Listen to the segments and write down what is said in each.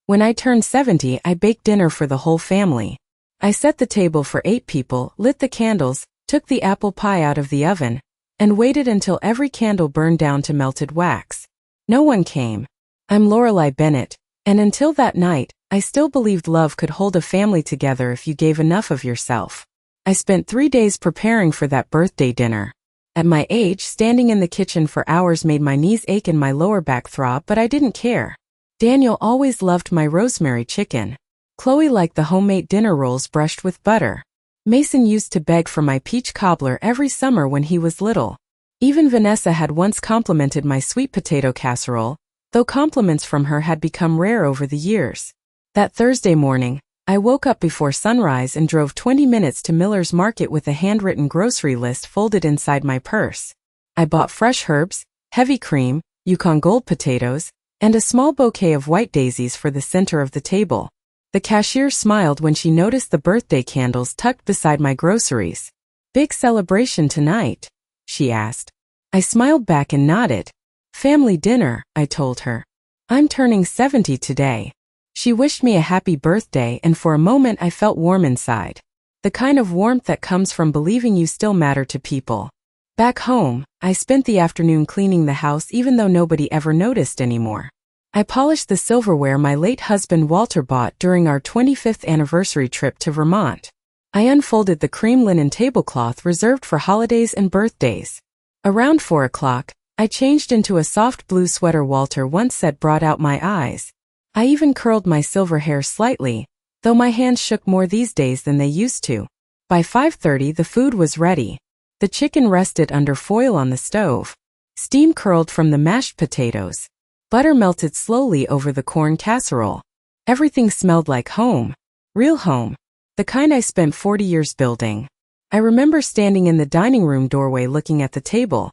When I turned 70, I baked dinner for the whole family. I set the table for 8 people, lit the candles, took the apple pie out of the oven, and waited until every candle burned down to melted wax. No one came. I'm Lorelei Bennett, and until that night, I still believed love could hold a family together if you gave enough of yourself. I spent 3 days preparing for that birthday dinner. At my age, standing in the kitchen for hours made my knees ache and my lower back throb, but I didn't care. Daniel always loved my rosemary chicken. Chloe liked the homemade dinner rolls brushed with butter. Mason used to beg for my peach cobbler every summer when he was little. Even Vanessa had once complimented my sweet potato casserole, though compliments from her had become rare over the years. That Thursday morning, I woke up before sunrise and drove 20 minutes to Miller's Market with a handwritten grocery list folded inside my purse. I bought fresh herbs, heavy cream, Yukon Gold potatoes, and a small bouquet of white daisies for the center of the table. The cashier smiled when she noticed the birthday candles tucked beside my groceries. "Big celebration tonight?" she asked. I smiled back and nodded. "Family dinner," I told her. "I'm turning 70 today." She wished me a happy birthday, and for a moment I felt warm inside. The kind of warmth that comes from believing you still matter to people. Back home, I spent the afternoon cleaning the house even though nobody ever noticed anymore. I polished the silverware my late husband Walter bought during our 25th anniversary trip to Vermont. I unfolded the cream linen tablecloth reserved for holidays and birthdays. Around 4 o'clock, I changed into a soft blue sweater Walter once said brought out my eyes. I even curled my silver hair slightly, though my hands shook more these days than they used to. By 5:30 the food was ready. The chicken rested under foil on the stove. Steam curled from the mashed potatoes. Butter melted slowly over the corn casserole. Everything smelled like home. Real home. The kind I spent 40 years building. I remember standing in the dining room doorway looking at the table.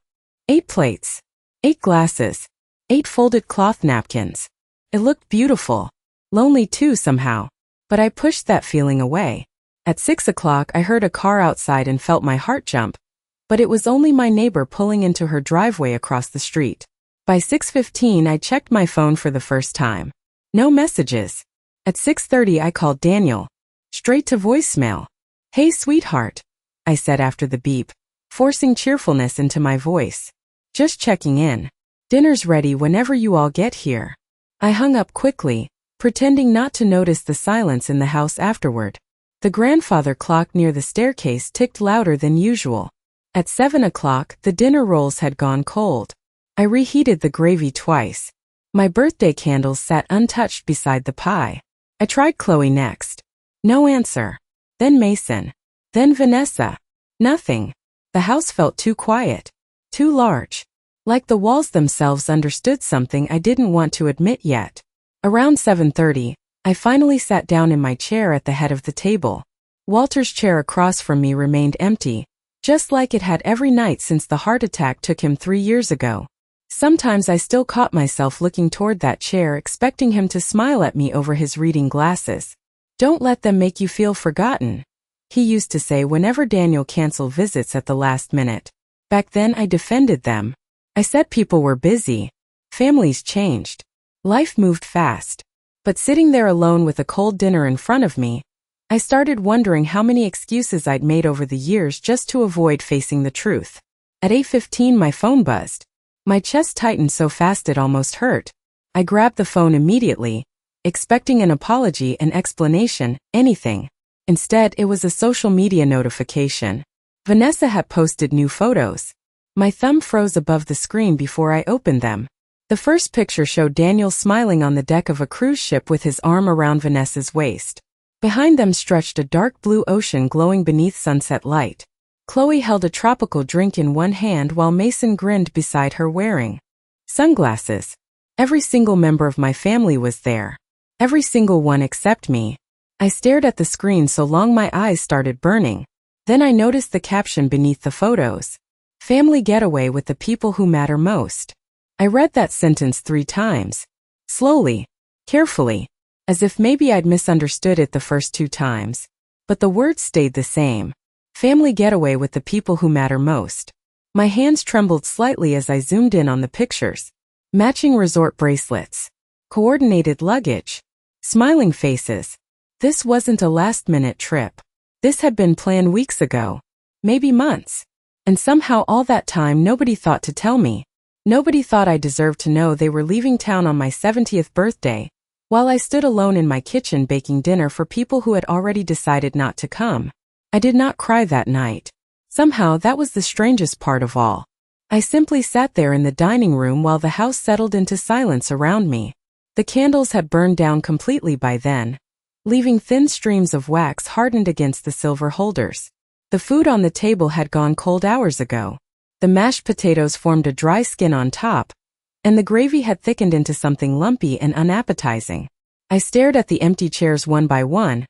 8 plates. 8 glasses. 8 folded cloth napkins. It looked beautiful. Lonely too somehow. But I pushed that feeling away. At 6 o'clock I heard a car outside and felt my heart jump. But it was only my neighbor pulling into her driveway across the street. By 6:15 I checked my phone for the first time. No messages. At 6:30 I called Daniel. Straight to voicemail. "Hey sweetheart," I said after the beep, forcing cheerfulness into my voice. "Just checking in. Dinner's ready whenever you all get here." I hung up quickly, pretending not to notice the silence in the house afterward. The grandfather clock near the staircase ticked louder than usual. At 7 o'clock the dinner rolls had gone cold. I reheated the gravy twice. My birthday candles sat untouched beside the pie. I tried Chloe next. No answer. Then Mason. Then Vanessa. Nothing. The house felt too quiet. Too large. Like the walls themselves understood something I didn't want to admit yet. Around 7:30, I finally sat down in my chair at the head of the table. Walter's chair across from me remained empty, just like it had every night since the heart attack took him 3 years ago. Sometimes I still caught myself looking toward that chair expecting him to smile at me over his reading glasses. "Don't let them make you feel forgotten," he used to say whenever Daniel canceled visits at the last minute. Back then I defended them. I said people were busy. Families changed. Life moved fast. But sitting there alone with a cold dinner in front of me, I started wondering how many excuses I'd made over the years just to avoid facing the truth. At 8:15 my phone buzzed. My chest tightened so fast it almost hurt. I grabbed the phone immediately, expecting an apology, an explanation, anything. Instead, it was a social media notification. Vanessa had posted new photos. My thumb froze above the screen before I opened them. The first picture showed Daniel smiling on the deck of a cruise ship with his arm around Vanessa's waist. Behind them stretched a dark blue ocean glowing beneath sunset light. Chloe held a tropical drink in one hand while Mason grinned beside her wearing sunglasses. Every single member of my family was there. Every single one except me. I stared at the screen so long my eyes started burning. Then I noticed the caption beneath the photos. "Family getaway with the people who matter most." I read that sentence 3 times. Slowly. Carefully. As if maybe I'd misunderstood it the first 2 times. But the words stayed the same. Family getaway with the people who matter most. My hands trembled slightly as I zoomed in on the pictures. Matching resort bracelets. Coordinated luggage. Smiling faces. This wasn't a last-minute trip. This had been planned weeks ago. Maybe months. And somehow all that time nobody thought to tell me. Nobody thought I deserved to know they were leaving town on my 70th birthday, while I stood alone in my kitchen baking dinner for people who had already decided not to come. I did not cry that night. Somehow that was the strangest part of all. I simply sat there in the dining room while the house settled into silence around me. The candles had burned down completely by then, leaving thin streams of wax hardened against the silver holders. The food on the table had gone cold hours ago. The mashed potatoes formed a dry skin on top, and the gravy had thickened into something lumpy and unappetizing. I stared at the empty chairs one by one,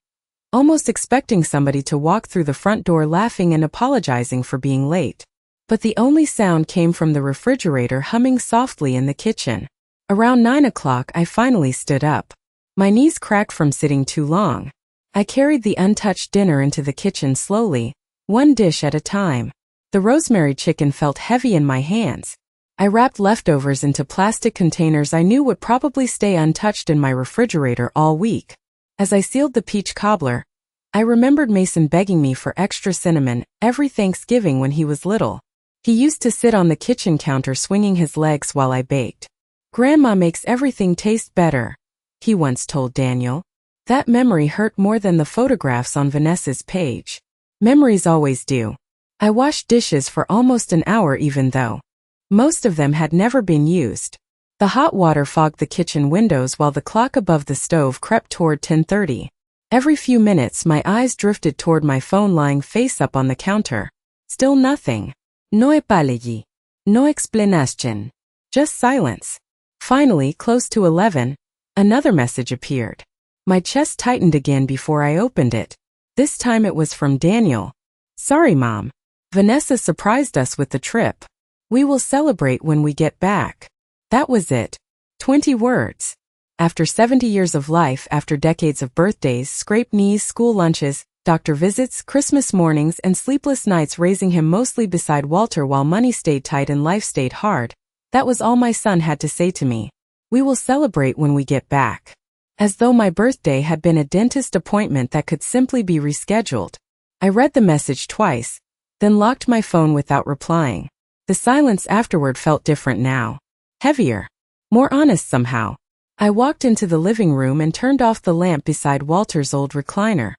almost expecting somebody to walk through the front door laughing and apologizing for being late. But the only sound came from the refrigerator humming softly in the kitchen. Around 9 o'clock I finally stood up. My knees cracked from sitting too long. I carried the untouched dinner into the kitchen slowly, one dish at a time. The rosemary chicken felt heavy in my hands. I wrapped leftovers into plastic containers I knew would probably stay untouched in my refrigerator all week. As I sealed the peach cobbler, I remembered Mason begging me for extra cinnamon every Thanksgiving when he was little. He used to sit on the kitchen counter swinging his legs while I baked. "Grandma makes everything taste better," he once told Daniel. That memory hurt more than the photographs on Vanessa's page. Memories always do. I washed dishes for almost an hour even though most of them had never been used. The hot water fogged the kitchen windows while the clock above the stove crept toward 10:30. Every few minutes my eyes drifted toward my phone lying face up on the counter. Still nothing. No apology. No explanation. Just silence. Finally, close to 11, another message appeared. My chest tightened again before I opened it. This time it was from Daniel. "Sorry, Mom. Vanessa surprised us with the trip. We will celebrate when we get back." That was it. 20 words. After 70 years of life, after decades of birthdays, scraped knees, school lunches, doctor visits, Christmas mornings, and sleepless nights raising him mostly beside Walter while money stayed tight and life stayed hard, that was all my son had to say to me. "We will celebrate when we get back." As though my birthday had been a dentist appointment that could simply be rescheduled. I read the message twice, then locked my phone without replying. The silence afterward felt different now. Heavier. More honest somehow. I walked into the living room and turned off the lamp beside Walter's old recliner.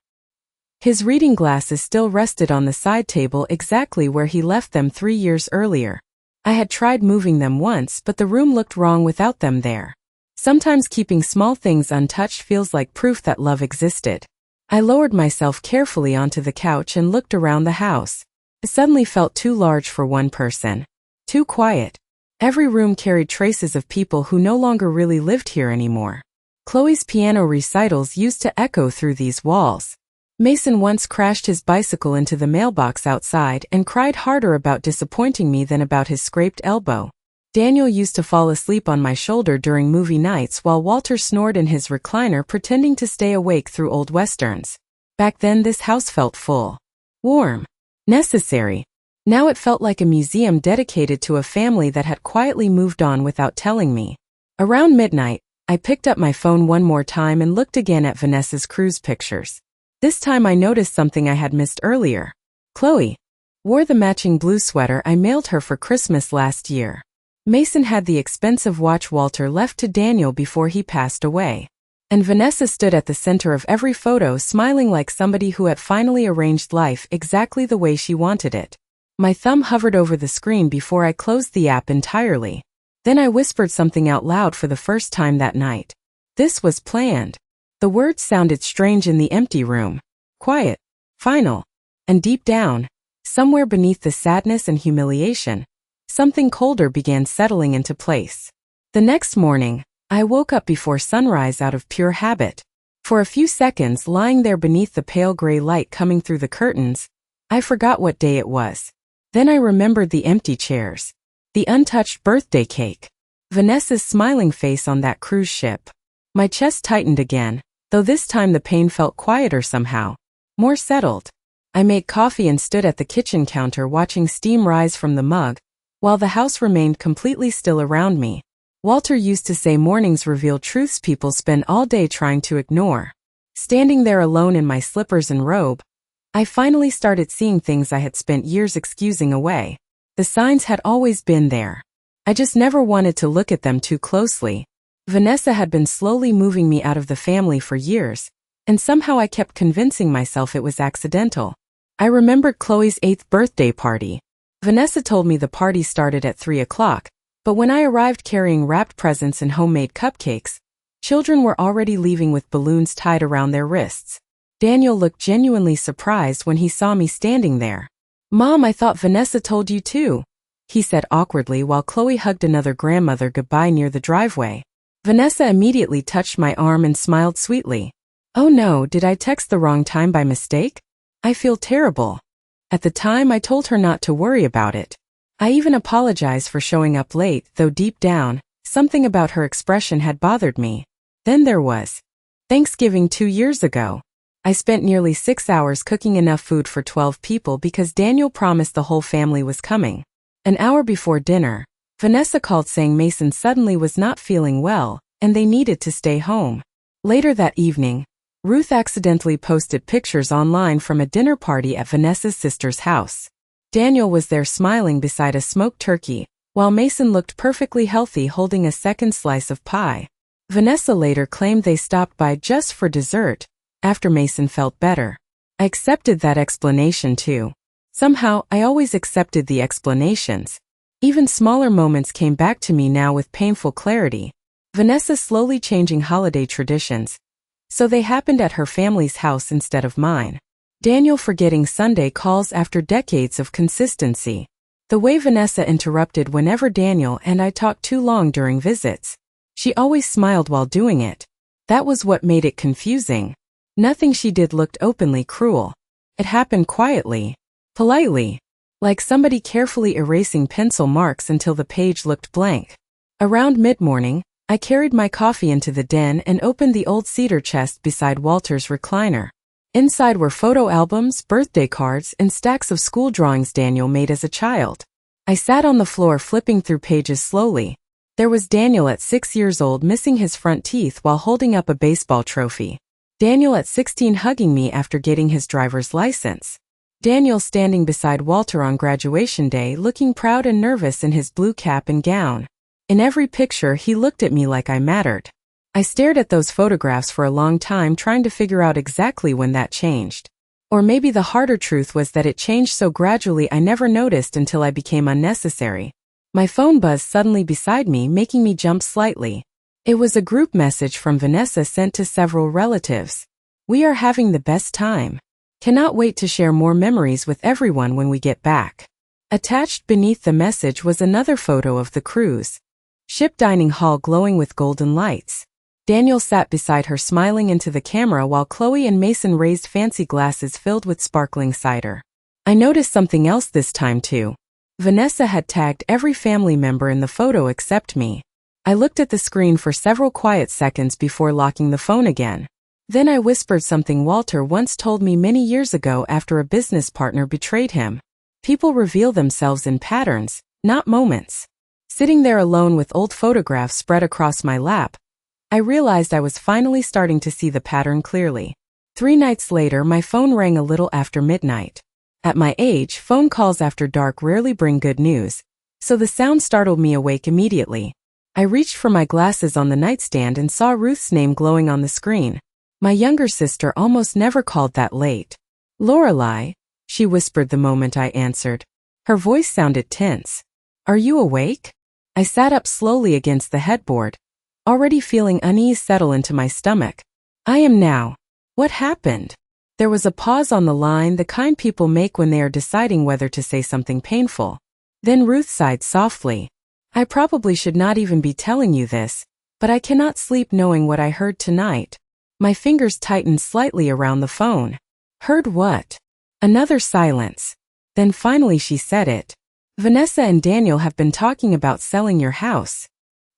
His reading glasses still rested on the side table exactly where he left them 3 years earlier. I had tried moving them once, but the room looked wrong without them there. Sometimes keeping small things untouched feels like proof that love existed. I lowered myself carefully onto the couch and looked around the house. It suddenly felt too large for one person. Too quiet. Every room carried traces of people who no longer really lived here anymore. Chloe's piano recitals used to echo through these walls. Mason once crashed his bicycle into the mailbox outside and cried harder about disappointing me than about his scraped elbow. Daniel used to fall asleep on my shoulder during movie nights while Walter snored in his recliner pretending to stay awake through old westerns. Back then this house felt full. Warm. Necessary. Now it felt like a museum dedicated to a family that had quietly moved on without telling me. Around midnight, I picked up my phone one more time and looked again at Vanessa's cruise pictures. This time I noticed something I had missed earlier. Chloe wore the matching blue sweater I mailed her for Christmas last year. Mason had the expensive watch Walter left to Daniel before he passed away. And Vanessa stood at the center of every photo smiling like somebody who had finally arranged life exactly the way she wanted it. My thumb hovered over the screen before I closed the app entirely. Then I whispered something out loud for the first time that night. This was planned. The words sounded strange in the empty room. Quiet. Final. And deep down, somewhere beneath the sadness and humiliation, something colder began settling into place. The next morning, I woke up before sunrise out of pure habit. For a few seconds, lying there beneath the pale gray light coming through the curtains, I forgot what day it was. Then I remembered the empty chairs, the untouched birthday cake, Vanessa's smiling face on that cruise ship. My chest tightened again, though this time the pain felt quieter somehow, more settled. I made coffee and stood at the kitchen counter watching steam rise from the mug, while the house remained completely still around me. Walter used to say mornings reveal truths people spend all day trying to ignore. Standing there alone in my slippers and robe, I finally started seeing things I had spent years excusing away. The signs had always been there. I just never wanted to look at them too closely. Vanessa had been slowly moving me out of the family for years, and somehow I kept convincing myself it was accidental. I remembered Chloe's 8th birthday party. Vanessa told me the party started at 3 o'clock, but when I arrived carrying wrapped presents and homemade cupcakes, children were already leaving with balloons tied around their wrists. Daniel looked genuinely surprised when he saw me standing there. "Mom, I thought Vanessa told you too," he said awkwardly while Chloe hugged another grandmother goodbye near the driveway. Vanessa immediately touched my arm and smiled sweetly. "Oh no, did I text the wrong time by mistake? I feel terrible." At the time I told her not to worry about it. I even apologized for showing up late, though deep down, something about her expression had bothered me. Then there was Thanksgiving 2 years ago. I spent nearly 6 hours cooking enough food for 12 people because Daniel promised the whole family was coming. An hour before dinner, Vanessa called saying Mason suddenly was not feeling well, and they needed to stay home. Later that evening, Ruth accidentally posted pictures online from a dinner party at Vanessa's sister's house. Daniel was there smiling beside a smoked turkey, while Mason looked perfectly healthy holding a second slice of pie. Vanessa later claimed they stopped by just for dessert, after Mason felt better. I accepted that explanation too. Somehow, I always accepted the explanations. Even smaller moments came back to me now with painful clarity. Vanessa slowly changing holiday traditions, so they happened at her family's house instead of mine. Daniel forgetting Sunday calls after decades of consistency. The way Vanessa interrupted whenever Daniel and I talked too long during visits. She always smiled while doing it. That was what made it confusing. Nothing she did looked openly cruel. It happened quietly, politely, like somebody carefully erasing pencil marks until the page looked blank. Around mid-morning, I carried my coffee into the den and opened the old cedar chest beside Walter's recliner. Inside were photo albums, birthday cards, and stacks of school drawings Daniel made as a child. I sat on the floor flipping through pages slowly. There was Daniel at 6 years old missing his front teeth while holding up a baseball trophy. Daniel at 16 hugging me after getting his driver's license. Daniel standing beside Walter on graduation day looking proud and nervous in his blue cap and gown. In every picture he looked at me like I mattered. I stared at those photographs for a long time trying to figure out exactly when that changed. Or maybe the harder truth was that it changed so gradually I never noticed until I became unnecessary. My phone buzzed suddenly beside me, making me jump slightly. It was a group message from Vanessa sent to several relatives. "We are having the best time. Cannot wait to share more memories with everyone when we get back." Attached beneath the message was another photo of the cruise ship dining hall glowing with golden lights. Daniel sat beside her smiling into the camera while Chloe and Mason raised fancy glasses filled with sparkling cider. I noticed something else this time too. Vanessa had tagged every family member in the photo except me. I looked at the screen for several quiet seconds before locking the phone again. Then I whispered something Walter once told me many years ago after a business partner betrayed him. People reveal themselves in patterns, not moments. Sitting there alone with old photographs spread across my lap, I realized I was finally starting to see the pattern clearly. 3 nights later, my phone rang a little after midnight. At my age, phone calls after dark rarely bring good news, so the sound startled me awake immediately. I reached for my glasses on the nightstand and saw Ruth's name glowing on the screen. My younger sister almost never called that late. "Lorelei," she whispered the moment I answered. Her voice sounded tense. "Are you awake?" I sat up slowly against the headboard, already feeling unease settle into my stomach. "I am now." "What happened?" There was a pause on the line, the kind people make when they are deciding whether to say something painful. Then Ruth sighed softly. "I probably should not even be telling you this, but I cannot sleep knowing what I heard tonight." My fingers tightened slightly around the phone. "Heard what?" Another silence. Then finally she said it. "Vanessa and Daniel have been talking about selling your house."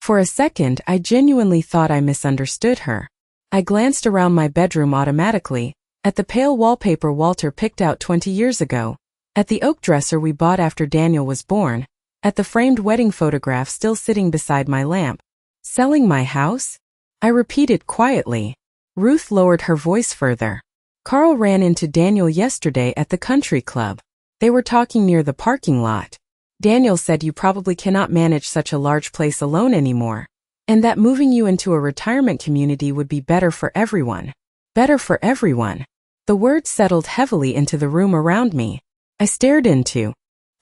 For a second, I genuinely thought I misunderstood her. I glanced around my bedroom automatically, at the pale wallpaper Walter picked out 20 years ago, at the oak dresser we bought after Daniel was born, at the framed wedding photograph still sitting beside my lamp. Selling my house? I repeated quietly. Ruth lowered her voice further. Carl ran into Daniel yesterday at the country club. They were talking near the parking lot. Daniel said you probably cannot manage such a large place alone anymore, and that moving you into a retirement community would be better for everyone. Better for everyone. The words settled heavily into the room around me. I stared into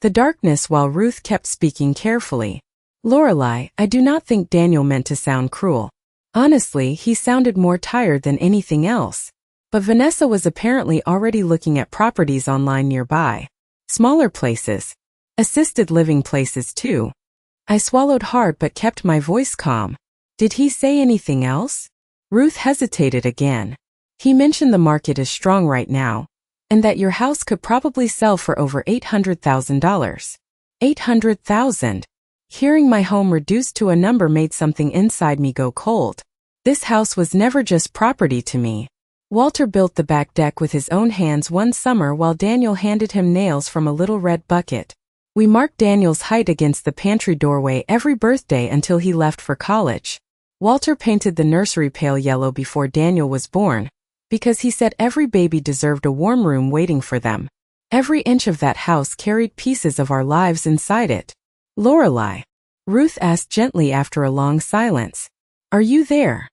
the darkness while Ruth kept speaking carefully. Lorelei, I do not think Daniel meant to sound cruel. Honestly, he sounded more tired than anything else. But Vanessa was apparently already looking at properties online nearby. Smaller places. Assisted living places too. I swallowed hard but kept my voice calm. Did he say anything else? Ruth hesitated again. He mentioned the market is strong right now, and that your house could probably sell for over $800,000. $800,000. Hearing my home reduced to a number made something inside me go cold. This house was never just property to me. Walter built the back deck with his own hands one summer while Daniel handed him nails from a little red bucket. We marked Daniel's height against the pantry doorway every birthday until he left for college. Walter painted the nursery pale yellow before Daniel was born, because he said every baby deserved a warm room waiting for them. Every inch of that house carried pieces of our lives inside it. Lorelei, Ruth asked gently after a long silence. Are you there?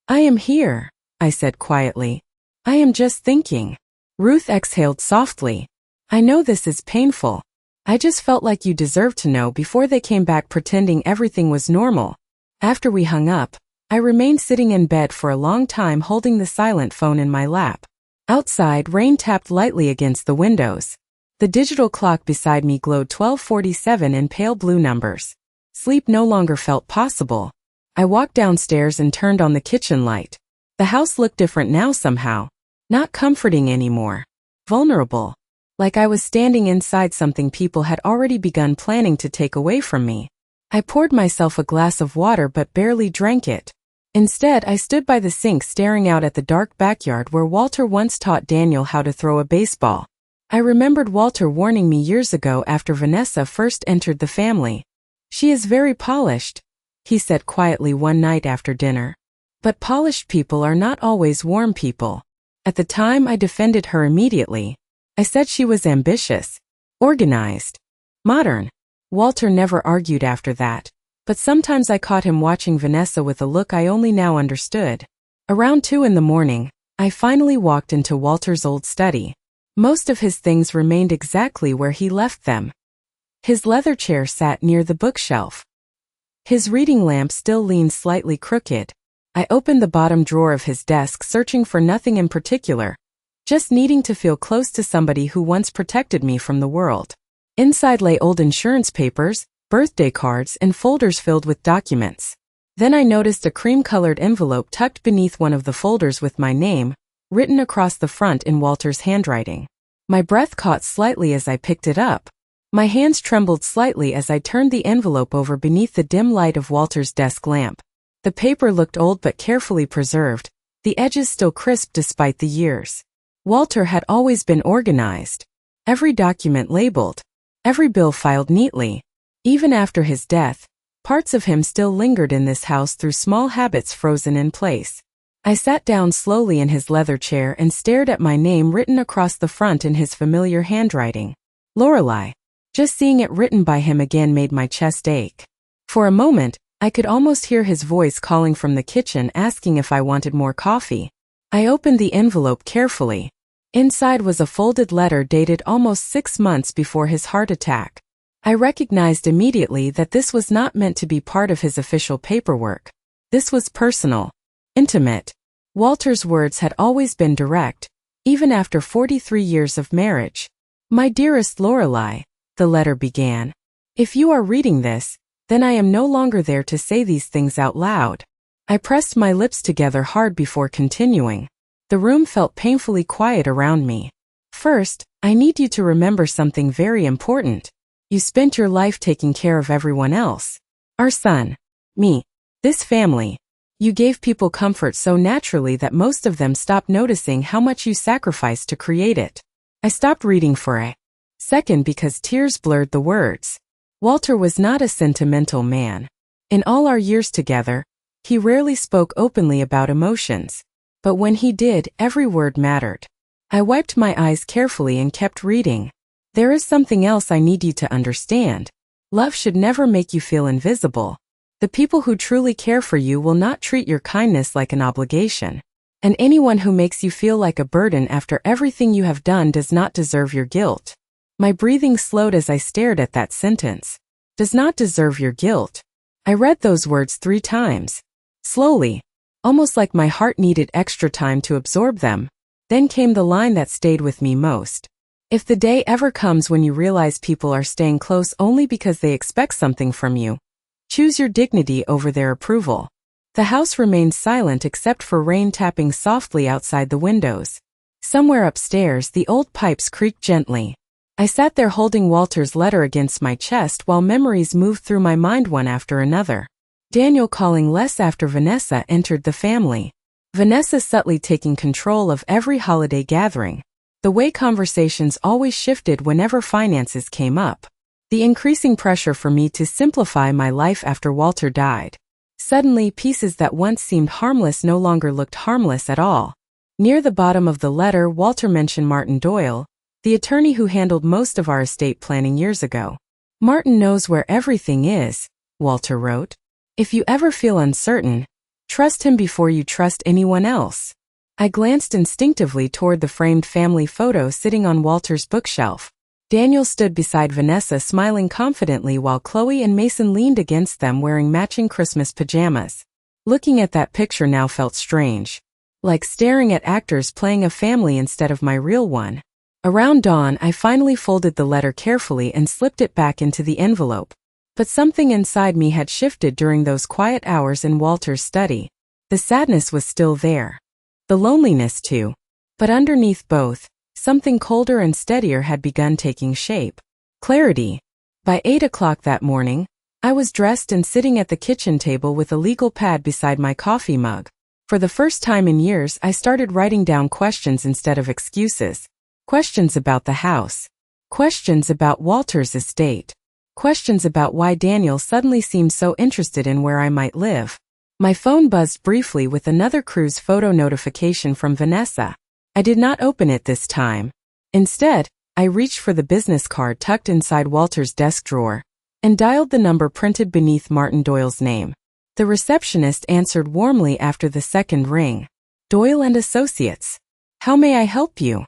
I am here, I said quietly. I am just thinking. Ruth exhaled softly. I know this is painful. I just felt like you deserved to know before they came back pretending everything was normal. After we hung up, I remained sitting in bed for a long time holding the silent phone in my lap. Outside, rain tapped lightly against the windows. The digital clock beside me glowed 12:47 in pale blue numbers. Sleep no longer felt possible. I walked downstairs and turned on the kitchen light. The house looked different now somehow. Not comforting anymore. Vulnerable. Like I was standing inside something people had already begun planning to take away from me. I poured myself a glass of water but barely drank it. Instead, I stood by the sink staring out at the dark backyard where Walter once taught Daniel how to throw a baseball. I remembered Walter warning me years ago after Vanessa first entered the family. She is very polished, he said quietly one night after dinner. But polished people are not always warm people. At the time, I defended her immediately. I said she was ambitious, organized, modern. Walter never argued after that, but sometimes I caught him watching Vanessa with a look I only now understood. Around 2 in the morning, I finally walked into Walter's old study. Most of his things remained exactly where he left them. His leather chair sat near the bookshelf. His reading lamp still leaned slightly crooked. I opened the bottom drawer of his desk searching for nothing in particular, just needing to feel close to somebody who once protected me from the world. Inside lay old insurance papers, birthday cards, and folders filled with documents. Then I noticed a cream-colored envelope tucked beneath one of the folders with my name, written across the front in Walter's handwriting. My breath caught slightly as I picked it up. My hands trembled slightly as I turned the envelope over beneath the dim light of Walter's desk lamp. The paper looked old but carefully preserved, the edges still crisp despite the years. Walter had always been organized. Every document labeled. Every bill filed neatly. Even after his death, parts of him still lingered in this house through small habits frozen in place. I sat down slowly in his leather chair and stared at my name written across the front in his familiar handwriting. Lorelei. Just seeing it written by him again made my chest ache. For a moment, I could almost hear his voice calling from the kitchen asking if I wanted more coffee. I opened the envelope carefully. Inside was a folded letter dated almost 6 months before his heart attack. I recognized immediately that this was not meant to be part of his official paperwork. This was personal, intimate. Walter's words had always been direct, even after 43 years of marriage. My dearest Lorelei, the letter began. If you are reading this, then I am no longer there to say these things out loud. I pressed my lips together hard before continuing. The room felt painfully quiet around me. First, I need you to remember something very important. You spent your life taking care of everyone else. Our son, me, this family. You gave people comfort so naturally that most of them stopped noticing how much you sacrificed to create it. I stopped reading for a second because tears blurred the words. Walter was not a sentimental man. In all our years together, He rarely spoke openly about emotions, but when he did, every word mattered. I wiped my eyes carefully and kept reading. There is something else I need you to understand. Love should never make you feel invisible. The people who truly care for you will not treat your kindness like an obligation. And anyone who makes you feel like a burden after everything you have done does not deserve your guilt. My breathing slowed as I stared at that sentence. Does not deserve your guilt. I read those words 3 times. Slowly, almost like my heart needed extra time to absorb them. Then came the line that stayed with me most. If the day ever comes when you realize people are staying close only because they expect something from you, choose your dignity over their approval. The house remained silent except for rain tapping softly outside the windows. Somewhere upstairs, the old pipes creaked gently. I sat there holding Walter's letter against my chest while memories moved through my mind one after another. Daniel calling less after Vanessa entered the family. Vanessa subtly taking control of every holiday gathering. The way conversations always shifted whenever finances came up. The increasing pressure for me to simplify my life after Walter died. Suddenly, pieces that once seemed harmless no longer looked harmless at all. Near the bottom of the letter, Walter mentioned Martin Doyle, the attorney who handled most of our estate planning years ago. Martin knows where everything is, Walter wrote. If you ever feel uncertain, trust him before you trust anyone else. I glanced instinctively toward the framed family photo sitting on Walter's bookshelf. Daniel stood beside Vanessa smiling confidently while Chloe and Mason leaned against them wearing matching Christmas pajamas. Looking at that picture now felt strange. Like staring at actors playing a family instead of my real one. Around dawn, I finally folded the letter carefully and slipped it back into the envelope. But something inside me had shifted during those quiet hours in Walter's study. The sadness was still there. The loneliness too. But underneath both, something colder and steadier had begun taking shape. Clarity. By 8 o'clock that morning, I was dressed and sitting at the kitchen table with a legal pad beside my coffee mug. For the first time in years, I started writing down questions instead of excuses. Questions about the house. Questions about Walter's estate. Questions about why Daniel suddenly seemed so interested in where I might live. My phone buzzed briefly with another cruise photo notification from Vanessa. I did not open it this time. Instead, I reached for the business card tucked inside Walter's desk drawer and dialed the number printed beneath Martin Doyle's name. The receptionist answered warmly after the second ring. Doyle and Associates. How may I help you?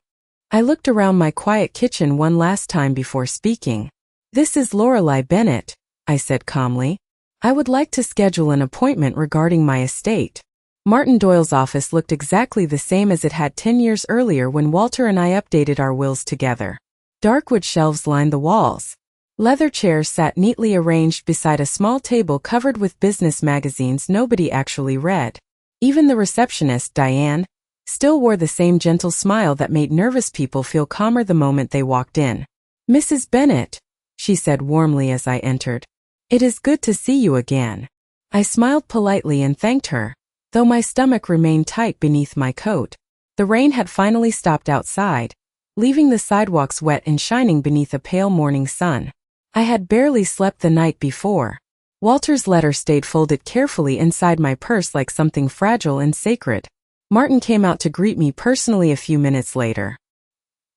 I looked around my quiet kitchen one last time before speaking. This is Lorelei Bennett, I said calmly. I would like to schedule an appointment regarding my estate. Martin Doyle's office looked exactly the same as it had 10 years earlier when Walter and I updated our wills together. Dark wood shelves lined the walls. Leather chairs sat neatly arranged beside a small table covered with business magazines nobody actually read. Even the receptionist, Diane, still wore the same gentle smile that made nervous people feel calmer the moment they walked in. Mrs. Bennett, she said warmly as I entered. It is good to see you again. I smiled politely and thanked her, though my stomach remained tight beneath my coat. The rain had finally stopped outside, leaving the sidewalks wet and shining beneath a pale morning sun. I had barely slept the night before. Walter's letter stayed folded carefully inside my purse like something fragile and sacred. Martin came out to greet me personally a few minutes later.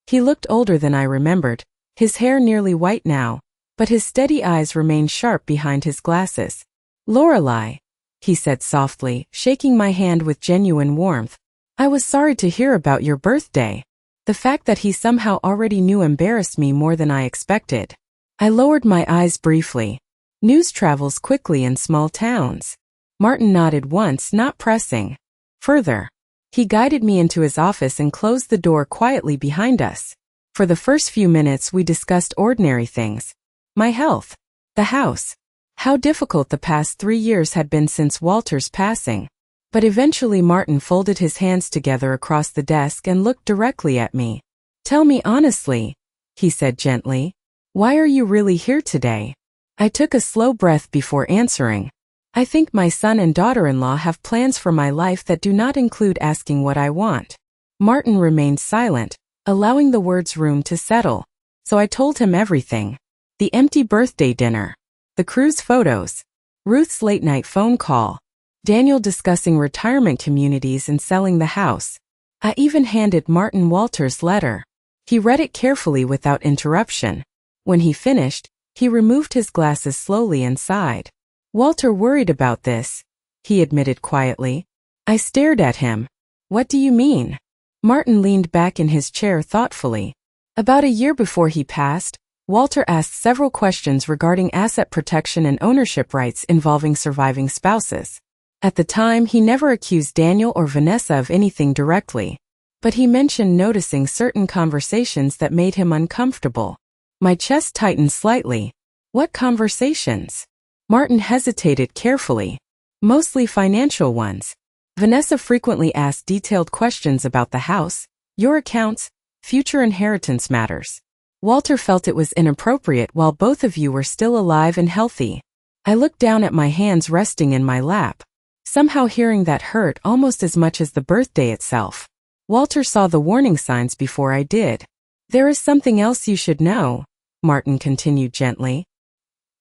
He looked older than I remembered, his hair nearly white now, but his steady eyes remained sharp behind his glasses. Lorelei, he said softly, shaking my hand with genuine warmth. I was sorry to hear about your birthday. The fact that he somehow already knew embarrassed me more than I expected. I lowered my eyes briefly. News travels quickly in small towns. Martin nodded once, not pressing. Further, he guided me into his office and closed the door quietly behind us. For the first few minutes we discussed ordinary things. My health. The house. How difficult the past 3 years had been since Walter's passing. But eventually Martin folded his hands together across the desk and looked directly at me. Tell me honestly, he said gently. Why are you really here today? I took a slow breath before answering. I think my son and daughter-in-law have plans for my life that do not include asking what I want. Martin remained silent, allowing the words room to settle. So I told him everything. The empty birthday dinner. The cruise photos. Ruth's late-night phone call. Daniel discussing retirement communities and selling the house. I even handed Martin Walter's letter. He read it carefully without interruption. When he finished, he removed his glasses slowly and sighed. Walter worried about this, he admitted quietly. I stared at him. What do you mean? Martin leaned back in his chair thoughtfully. About a year before he passed, Walter asked several questions regarding asset protection and ownership rights involving surviving spouses. At the time, he never accused Daniel or Vanessa of anything directly, but he mentioned noticing certain conversations that made him uncomfortable. My chest tightened slightly. What conversations? Martin hesitated carefully. Mostly financial ones. Vanessa frequently asked detailed questions about the house, your accounts, future inheritance matters. Walter felt it was inappropriate while both of you were still alive and healthy. I looked down at my hands resting in my lap. Somehow hearing that hurt almost as much as the birthday itself. Walter saw the warning signs before I did. There is something else you should know, Martin continued gently.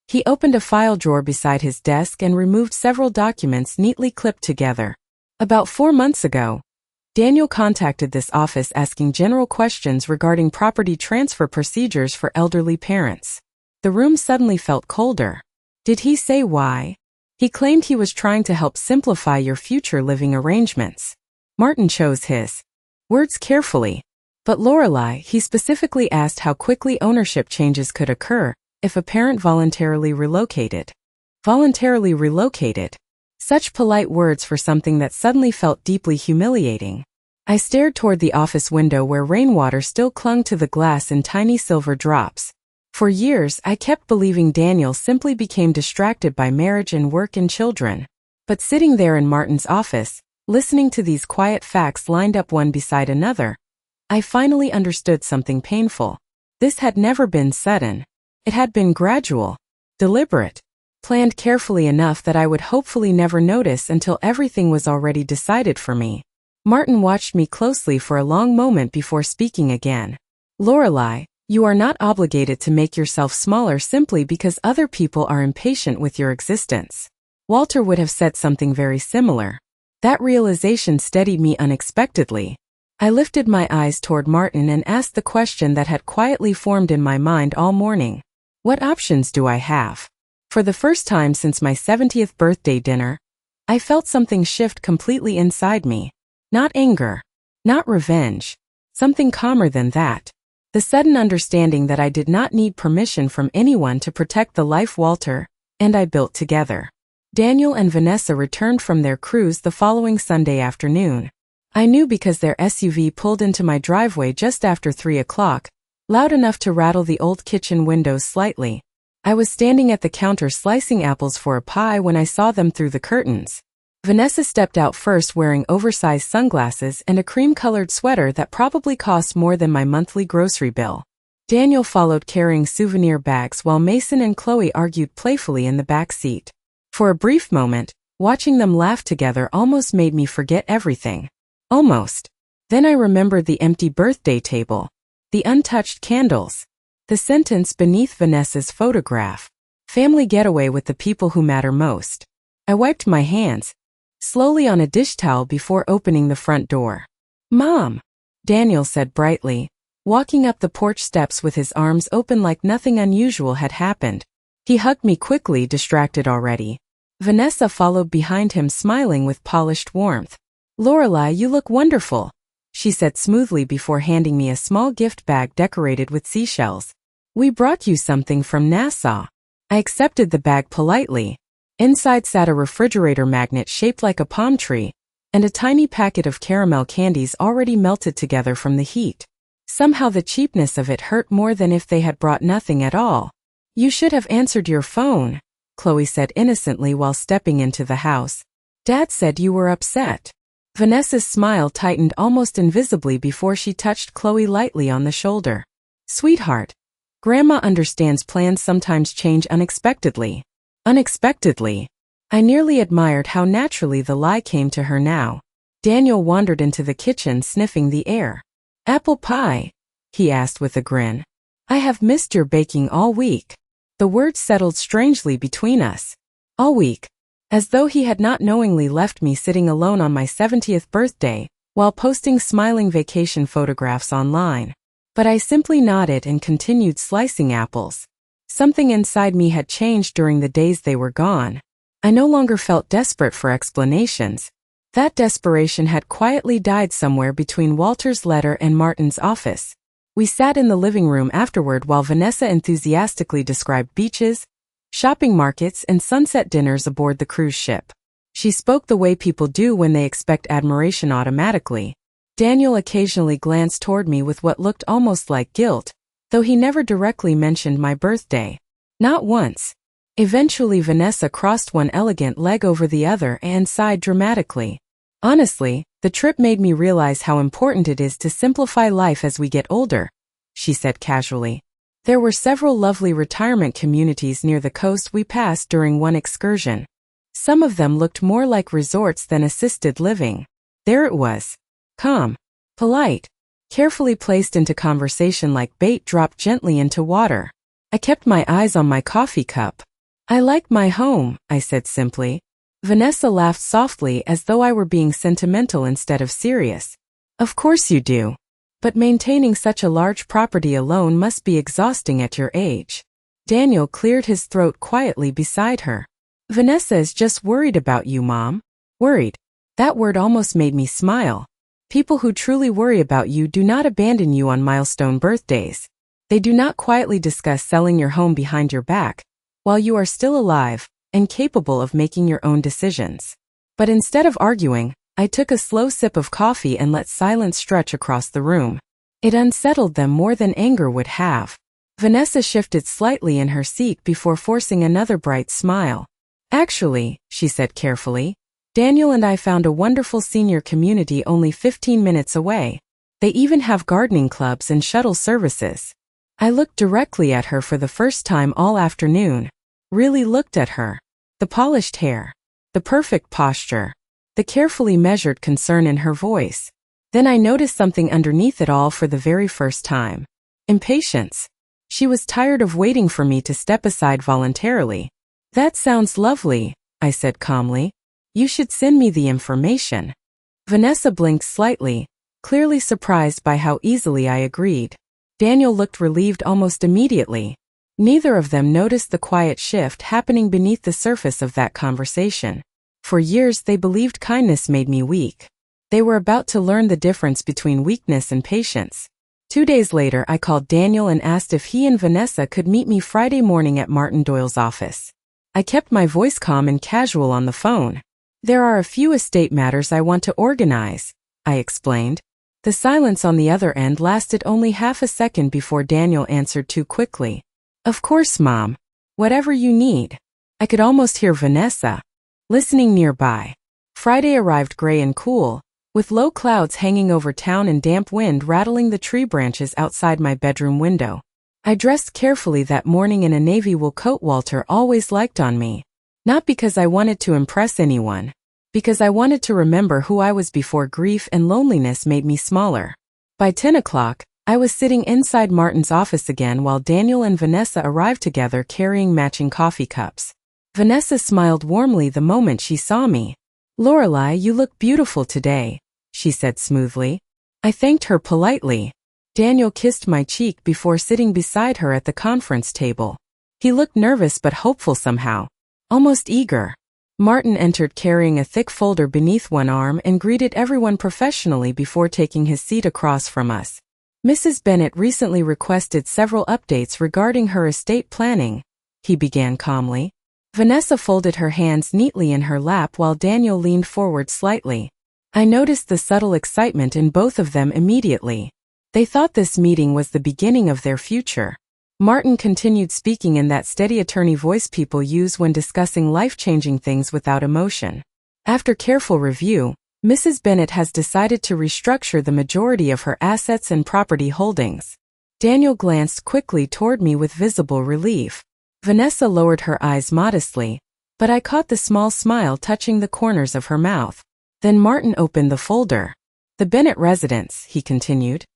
He opened a file drawer beside his desk and removed several documents neatly clipped together. About 4 months ago, Daniel contacted this office asking general questions regarding property transfer procedures for elderly parents. The room suddenly felt colder. Did he say why? He claimed he was trying to help simplify your future living arrangements. Martin chose his words carefully. But Lorelei, he specifically asked how quickly ownership changes could occur if a parent voluntarily relocated. Voluntarily relocated. Such polite words for something that suddenly felt deeply humiliating. I stared toward the office window where rainwater still clung to the glass in tiny silver drops. For years, I kept believing Daniel simply became distracted by marriage and work and children. But sitting there in Martin's office, listening to these quiet facts lined up one beside another, I finally understood something painful. This had never been sudden. It had been gradual, deliberate, planned carefully enough that I would hopefully never notice until everything was already decided for me. Martin watched me closely for a long moment before speaking again. Lorelei, you are not obligated to make yourself smaller simply because other people are impatient with your existence. Walter would have said something very similar. That realization steadied me unexpectedly. I lifted my eyes toward Martin and asked the question that had quietly formed in my mind all morning. What options do I have? For the first time since my 70th birthday dinner, I felt something shift completely inside me. Not anger. Not revenge. Something calmer than that. The sudden understanding that I did not need permission from anyone to protect the life Walter and I built together. Daniel and Vanessa returned from their cruise the following Sunday afternoon. I knew because their SUV pulled into my driveway just after 3 o'clock, loud enough to rattle the old kitchen windows slightly. I was standing at the counter slicing apples for a pie when I saw them through the curtains. Vanessa stepped out first wearing oversized sunglasses and a cream-colored sweater that probably cost more than my monthly grocery bill. Daniel followed carrying souvenir bags while Mason and Chloe argued playfully in the back seat. For a brief moment, watching them laugh together almost made me forget everything. Almost. Then I remembered the empty birthday table. The untouched candles. The sentence beneath Vanessa's photograph. Family getaway with the people who matter most. I wiped my hands slowly on a dish towel before opening the front door. Mom, Daniel said brightly, walking up the porch steps with his arms open like nothing unusual had happened. He hugged me quickly, distracted already. Vanessa followed behind him smiling with polished warmth. Lorelei, you look wonderful, she said smoothly before handing me a small gift bag decorated with seashells. We brought you something from Nassau. I accepted the bag politely. Inside sat a refrigerator magnet shaped like a palm tree, and a tiny packet of caramel candies already melted together from the heat. Somehow the cheapness of it hurt more than if they had brought nothing at all. You should have answered your phone, Chloe said innocently while stepping into the house. Dad said you were upset. Vanessa's smile tightened almost invisibly before she touched Chloe lightly on the shoulder. Sweetheart, Grandma understands plans sometimes change unexpectedly. Unexpectedly. I nearly admired how naturally the lie came to her now. Daniel wandered into the kitchen sniffing the air. Apple pie? He asked with a grin. I have missed your baking all week. The words settled strangely between us. All week. as though he had not knowingly left me sitting alone on my 70th birthday, while posting smiling vacation photographs online. But I simply nodded and continued slicing apples. Something inside me had changed during the days they were gone. I no longer felt desperate for explanations. That desperation had quietly died somewhere between Walter's letter and Martin's office. We sat in the living room afterward while Vanessa enthusiastically described beaches, shopping markets, and sunset dinners aboard the cruise ship. She spoke the way people do when they expect admiration automatically. Daniel occasionally glanced toward me with what looked almost like guilt, though he never directly mentioned my birthday. Not once. Eventually Vanessa crossed one elegant leg over the other and sighed dramatically. Honestly, the trip made me realize how important it is to simplify life as we get older, she said casually. There were several lovely retirement communities near the coast we passed during one excursion. Some of them looked more like resorts than assisted living. There it was. Calm, polite, carefully placed into conversation like bait dropped gently into water. I kept my eyes on my coffee cup. I like my home, I said simply. Vanessa laughed softly as though I were being sentimental instead of serious. Of course you do. But maintaining such a large property alone must be exhausting at your age. Daniel cleared his throat quietly beside her. Vanessa is just worried about you, Mom. Worried. That word almost made me smile. People who truly worry about you do not abandon you on milestone birthdays. They do not quietly discuss selling your home behind your back, while you are still alive and capable of making your own decisions. But instead of arguing, I took a slow sip of coffee and let silence stretch across the room. It unsettled them more than anger would have. Vanessa shifted slightly in her seat before forcing another bright smile. Actually, she said carefully, Daniel and I found a wonderful senior community only 15 minutes away. They even have gardening clubs and shuttle services. I looked directly at her for the first time all afternoon. Really looked at her. The polished hair. The perfect posture. The carefully measured concern in her voice. Then I noticed something underneath it all for the very first time. Impatience. She was tired of waiting for me to step aside voluntarily. That sounds lovely, I said calmly. You should send me the information. Vanessa blinked slightly, clearly surprised by how easily I agreed. Daniel looked relieved almost immediately. Neither of them noticed the quiet shift happening beneath the surface of that conversation. For years they believed kindness made me weak. They were about to learn the difference between weakness and patience. 2 days later I called Daniel and asked if he and Vanessa could meet me Friday morning at Martin Doyle's office. I kept my voice calm and casual on the phone. There are a few estate matters I want to organize, I explained. The silence on the other end lasted only half a second before Daniel answered too quickly. Of course, Mom. Whatever you need. I could almost hear Vanessa listening nearby. Friday arrived gray and cool, with low clouds hanging over town and damp wind rattling the tree branches outside my bedroom window. I dressed carefully that morning in a navy wool coat Walter always liked on me. Not because I wanted to impress anyone. Because I wanted to remember who I was before grief and loneliness made me smaller. By 10 o'clock, I was sitting inside Martin's office again while Daniel and Vanessa arrived together carrying matching coffee cups. Vanessa smiled warmly the moment she saw me. Lorelei, you look beautiful today, she said smoothly. I thanked her politely. Daniel kissed my cheek before sitting beside her at the conference table. He looked nervous but hopeful somehow. Almost eager. Martin entered carrying a thick folder beneath one arm and greeted everyone professionally before taking his seat across from us. Mrs. Bennet recently requested several updates regarding her estate planning, he began calmly. Vanessa folded her hands neatly in her lap while Daniel leaned forward slightly. I noticed the subtle excitement in both of them immediately. They thought this meeting was the beginning of their future. Martin continued speaking in that steady attorney voice people use when discussing life-changing things without emotion. After careful review, Mrs. Bennet has decided to restructure the majority of her assets and property holdings. Daniel glanced quickly toward me with visible relief. Vanessa lowered her eyes modestly, but I caught the small smile touching the corners of her mouth. Then Martin opened the folder. The Bennet residence, he continued,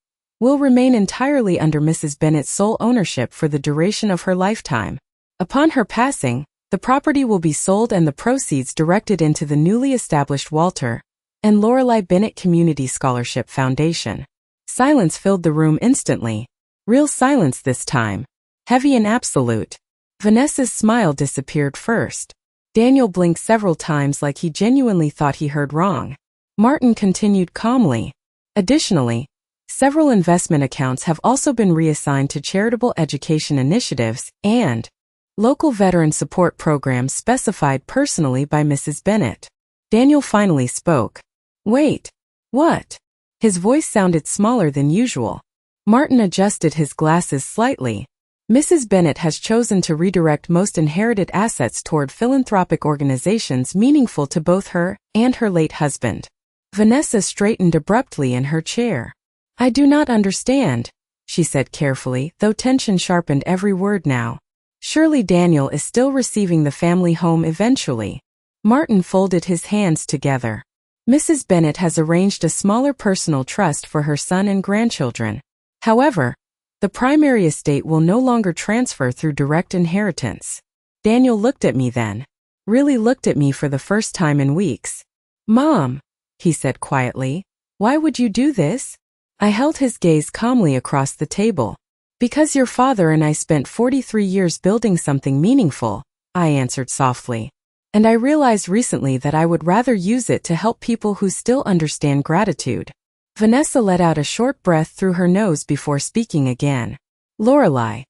will remain entirely under Mrs. Bennet's sole ownership for the duration of her lifetime. Upon her passing, The property will be sold and the proceeds directed into the newly established Walter and Lorelei Bennett Community Scholarship Foundation. Silence filled the room instantly. Real silence this time. Heavy and absolute. Vanessa's smile disappeared first. Daniel blinked several times like he genuinely thought he heard wrong. Martin continued calmly. Additionally, several investment accounts have also been reassigned to charitable education initiatives and local veteran support programs specified personally by Mrs. Bennett. Daniel finally spoke. Wait. What? His voice sounded smaller than usual. Martin adjusted his glasses slightly. Mrs. Bennett has chosen to redirect most inherited assets toward philanthropic organizations meaningful to both her and her late husband. Vanessa straightened abruptly in her chair. I do not understand, she said carefully, though tension sharpened every word now. Surely Daniel is still receiving the family home eventually. Martin folded his hands together. Mrs. Bennett has arranged a smaller personal trust for her son and grandchildren. However, the primary estate will no longer transfer through direct inheritance. Daniel looked at me then. Really looked at me for the first time in weeks. Mom, he said quietly, why would you do this? I held his gaze calmly across the table. Because your father and I spent 43 years building something meaningful, I answered softly. And I realized recently that I would rather use it to help people who still understand gratitude. Vanessa let out a short breath through her nose before speaking again. Lorelei,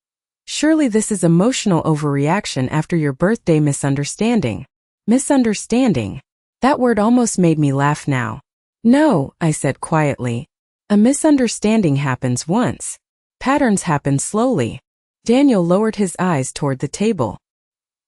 surely this is emotional overreaction after your birthday misunderstanding. Misunderstanding? That word almost made me laugh now. No, I said quietly. A misunderstanding happens once. Patterns happen slowly. Daniel lowered his eyes toward the table.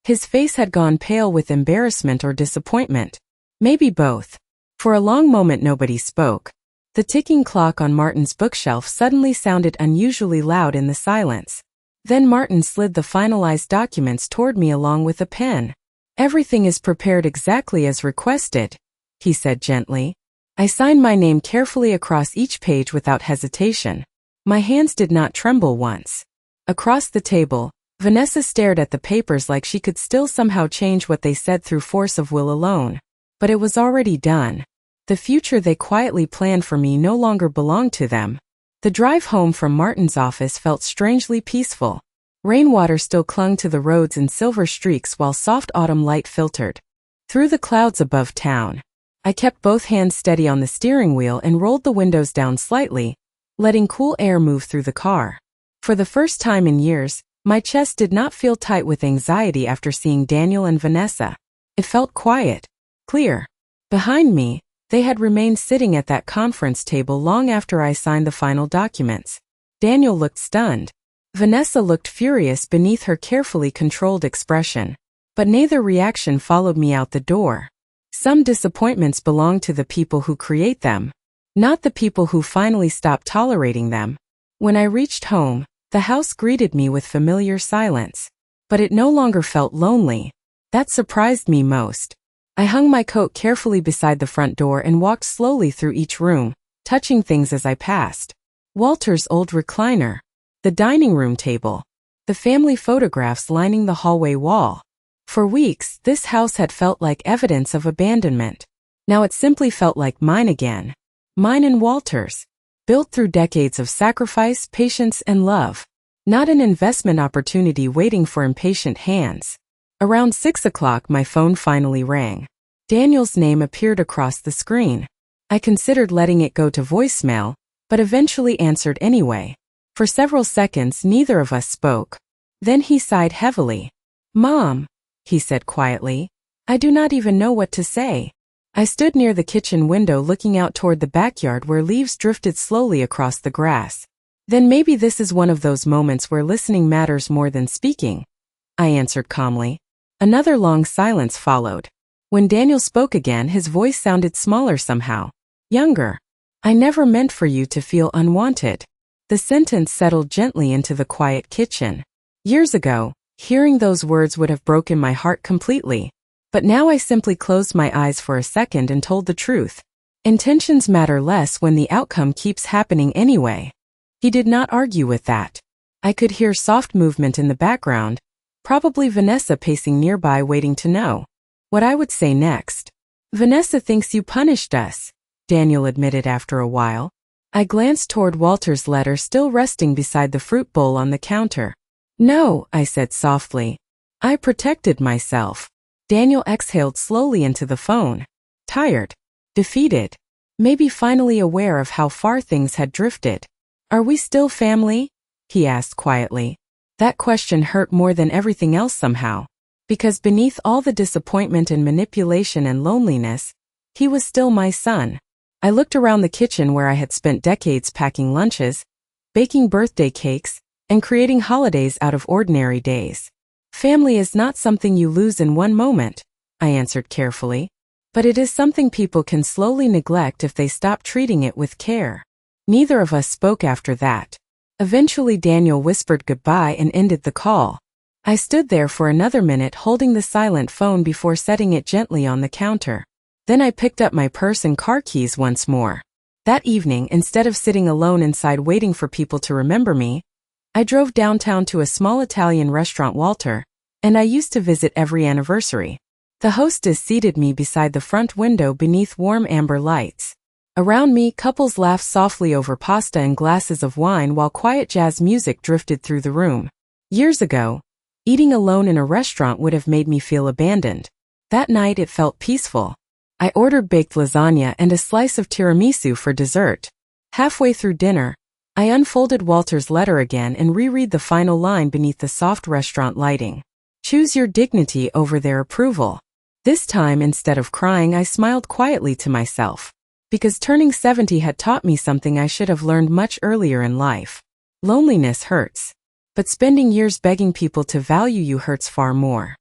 His face had gone pale with embarrassment or disappointment. Maybe both. For a long moment nobody spoke. The ticking clock on Martin's bookshelf suddenly sounded unusually loud in the silence. Then Martin slid the finalized documents toward me along with a pen. Everything is prepared exactly as requested, he said gently. I signed my name carefully across each page without hesitation. My hands did not tremble once. Across the table, Vanessa stared at the papers like she could still somehow change what they said through force of will alone. But it was already done. The future they quietly planned for me no longer belonged to them. The drive home from Martin's office felt strangely peaceful. Rainwater still clung to the roads in silver streaks while soft autumn light filtered through the clouds above town. I kept both hands steady on the steering wheel and rolled the windows down slightly, letting cool air move through the car. For the first time in years, my chest did not feel tight with anxiety after seeing Daniel and Vanessa. It felt quiet, clear. Behind me, they had remained sitting at that conference table long after I signed the final documents. Daniel looked stunned. Vanessa looked furious beneath her carefully controlled expression. But neither reaction followed me out the door. Some disappointments belong to the people who create them, not the people who finally stop tolerating them. When I reached home, the house greeted me with familiar silence. But it no longer felt lonely. That surprised me most. I hung my coat carefully beside the front door and walked slowly through each room, touching things as I passed. Walter's old recliner, the dining room table, the family photographs lining the hallway wall. For weeks, this house had felt like evidence of abandonment. Now it simply felt like mine again. Mine and Walter's. Built through decades of sacrifice, patience, and love. Not an investment opportunity waiting for impatient hands. Around 6 o'clock my phone finally rang. Daniel's name appeared across the screen. I considered letting it go to voicemail, but eventually answered anyway. For several seconds neither of us spoke. Then he sighed heavily. Mom, he said quietly, I do not even know what to say. I stood near the kitchen window looking out toward the backyard where leaves drifted slowly across the grass. Then maybe this is one of those moments where listening matters more than speaking, I answered calmly. Another long silence followed. When Daniel spoke again, his voice sounded smaller somehow. Younger. I never meant for you to feel unwanted. The sentence settled gently into the quiet kitchen. Years ago, hearing those words would have broken my heart completely. But now I simply closed my eyes for a second and told the truth. Intentions matter less when the outcome keeps happening anyway. He did not argue with that. I could hear soft movement in the background, Probably Vanessa pacing nearby waiting to know what I would say next. Vanessa thinks you punished us, Daniel admitted after a while. I glanced toward Walter's letter still resting beside the fruit bowl on the counter. No, I said softly. I protected myself. Daniel exhaled slowly into the phone. Tired. Defeated. Maybe finally aware of how far things had drifted. Are we still family? He asked quietly. That question hurt more than everything else somehow. Because beneath all the disappointment and manipulation and loneliness, he was still my son. I looked around the kitchen where I had spent decades packing lunches, baking birthday cakes, and creating holidays out of ordinary days. Family is not something you lose in one moment, I answered carefully. But it is something people can slowly neglect if they stop treating it with care. Neither of us spoke after that. Eventually Daniel whispered goodbye and ended the call. I stood there for another minute holding the silent phone before setting it gently on the counter. Then I picked up my purse and car keys once more. That evening, instead of sitting alone inside waiting for people to remember me, I drove downtown to a small Italian restaurant Walter, and I used to visit every anniversary. The hostess seated me beside the front window beneath warm amber lights. Around me, couples laughed softly over pasta and glasses of wine while quiet jazz music drifted through the room. Years ago, eating alone in a restaurant would have made me feel abandoned. That night it felt peaceful. I ordered baked lasagna and a slice of tiramisu for dessert. Halfway through dinner, I unfolded Walter's letter again and reread the final line beneath the soft restaurant lighting. Choose your dignity over their approval. This time, instead of crying, I smiled quietly to myself. Because turning 70 had taught me something I should have learned much earlier in life. Loneliness hurts. But spending years begging people to value you hurts far more.